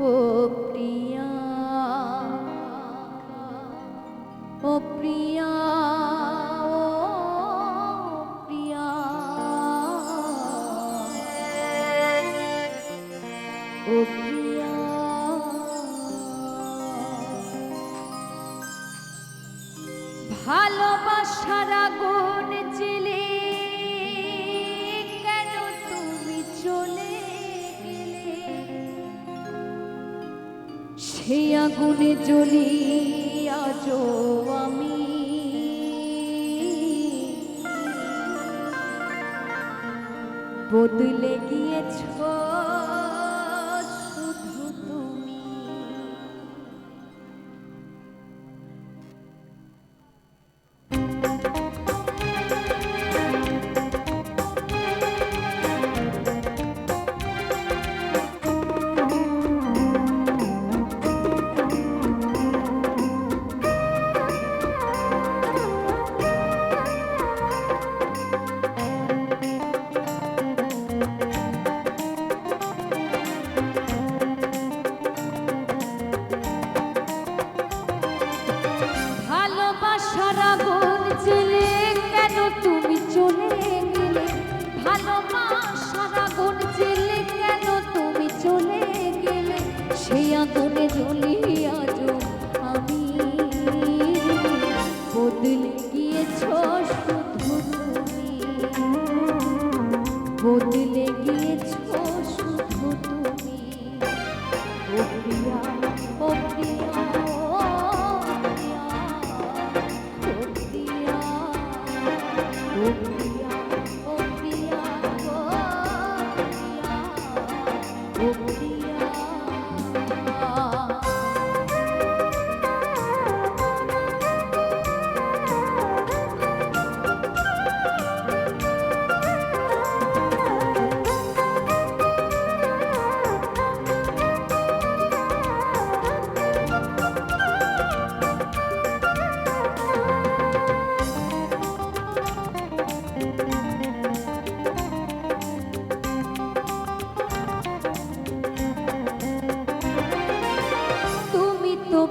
ও প্রিয়া, ও প্রিয়া, ও প্রিয়া, ও প্রিয়া, ভালোবাসার আগুন জ্বেলে কেন তুমি চলে গেলে? সেই আগুনে জ্বলি আজও আমি, বদলে গিয়েছ শুধু তুমি। ভালোবাসার আগুন জ্বেলে কেন তুমি চলে গেলে? ভালোবাসার আগুন জ্বেলে কেন তুমি চলে গেলে? সেই আগুনে জ্বলি আজও আমি, বদলে গিয়েছ শুধু তুমি, বদলে গিয়েছ শুধু তুমি। ও প্রিয়া, ও প্রিয়া,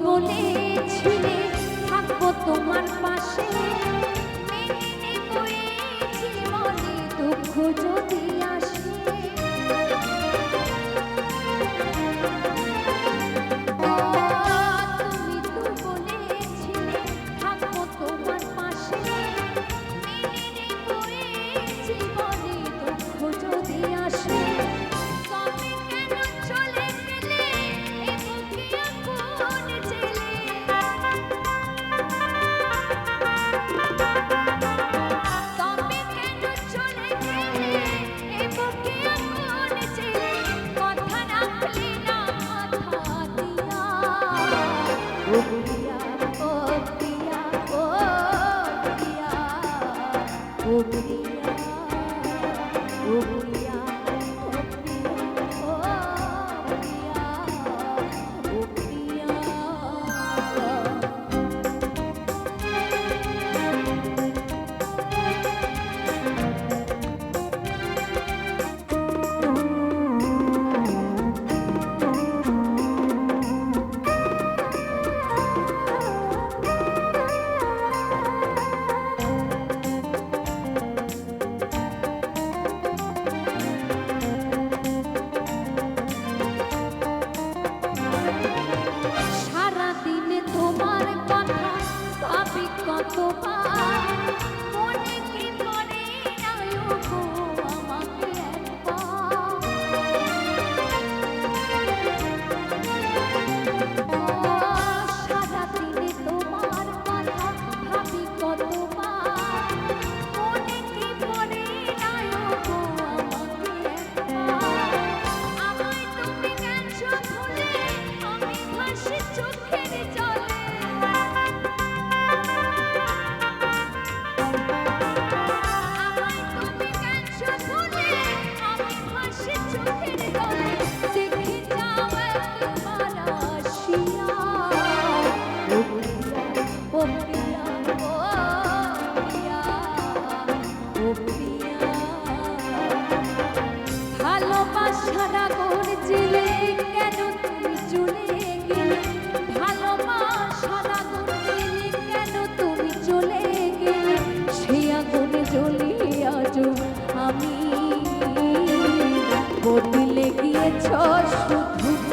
বলেছিলে থাকবো তোমার পাশে, মেনে নেব এই জীবনে দুঃখ যদি আসে। তুমি তো বলেছিলে থাকবো তোমার পাশে, মেনে নেব এই জীবনে দুঃখ যদি আসে। তবে কেন চলে গেলে এ বুকে আগুন জ্বেলে? তবে কেন চলে গেলে এ বুকে আগুন জ্বেলে? কথা রাখলে না কথা দিয়া। ও প্রিয়া, ও প্রিয়া, ও প্রিয়া, ও প্রিয়া, ও প্রিয়া, ও প্রিয়া, ও প্রিয়া, ও প্রিয়া। বদলে গিয়েছ শুধু